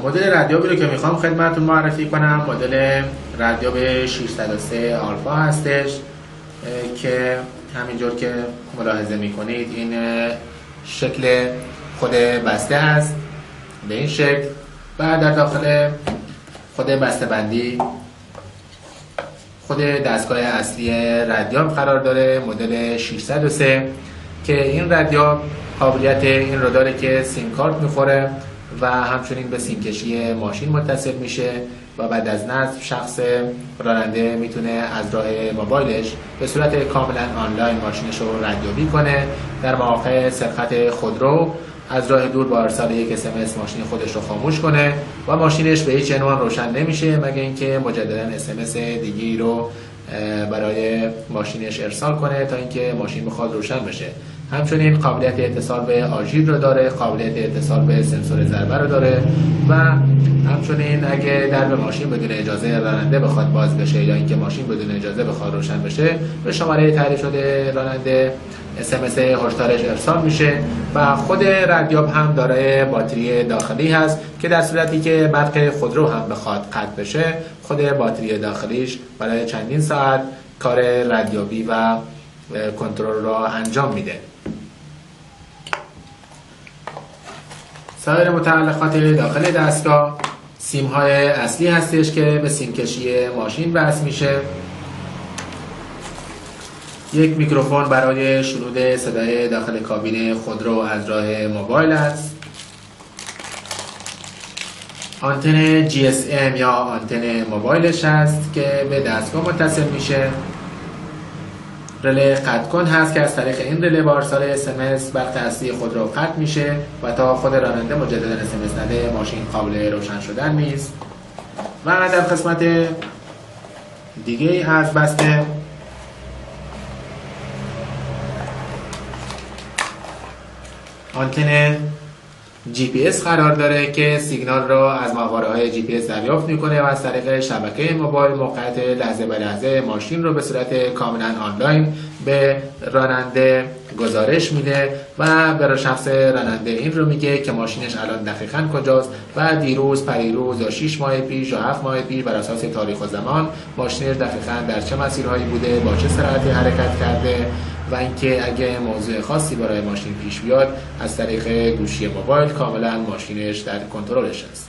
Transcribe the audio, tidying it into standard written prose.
مدل رادیویی رو که میخوام خدمتتون معرفی کنم مدل رادیو 603 آلفا هستش که همینجور که ملاحظه میکنید این شکل خود بسته است به این شکل و در داخل خود بسته بندی خود دستگاه اصلی رادیو قرار داره مدل 603 که این رادیو قابلیت این رو داره که سیم کارت میخوره و همچنین به سیم کشی ماشین متصل میشه و بعد از نصب شخص راننده میتونه از راه موبایلش به صورت کاملا آنلاین ماشینش رو ردیابی کنه. در مواقع سرقت خودرو از راه دور با ارسال یک SMS ماشین خودش رو خاموش کنه و ماشینش به هیچ عنوان روشن نمیشه مگه اینکه مجددا SMS دیگه‌ای رو برای ماشینش ارسال کنه تا اینکه ماشین بخواد روشن بشه. همچنین قابلیت اتصال به آژیر رو داره، قابلیت اتصال به سنسور ضربه رو داره و همچنین اگه درب ماشین بدون اجازه راننده بخواد باز بشه یا اینکه ماشین بدون اجازه بخواد روشن بشه به شماره تعریف شده راننده SMS هشدارش ارسال میشه و خود رادیو هم دارای باتری داخلی هست که در صورتی که برق خودرو هم بخواد قطع بشه خود باتری داخلیش برای چندین ساعت کار ردیابی و کنترل را انجام میده. سایر متعلقات داخل دستگاه سیم های اصلی هستش که به سیم کشی ماشین وصل میشه. یک میکروفون برای شنود صدای داخل کابین خودرو از راه موبایل است. آنتن GSM یا آنتن موبایلش هست که به دستگاه متصل میشه. رله قطع کن هست که از طریق این رله با ارسال SMS برق اصلی خود رو قطع میشه و تا خود راننده مجددا SMS نده ماشین قابل روشن شدن نیست. و در قسمت دیگه از بسته آنتن GPS قرار داره که سیگنال را از ماهواره‌های GPS دریافت میکنه و از طریق شبکه موبایل موقعیت لحظه به لحظه ماشین رو به صورت کاملا آنلاین به راننده گزارش میده و به شخص راننده این رو میگه که ماشینش الان دقیقاً کجاست و دیروز، پریروز یا 6 ماه پیش یا 7 ماه پیش بر اساس تاریخ و زمان ماشینش دقیقاً در چه مسیرهایی بوده، با چه سرعتی حرکت کرده و اینکه اگه موضوع خاصی برای ماشین پیش بیاد از طریق گوشی موبایل کاملا ماشینش در کنترلش است.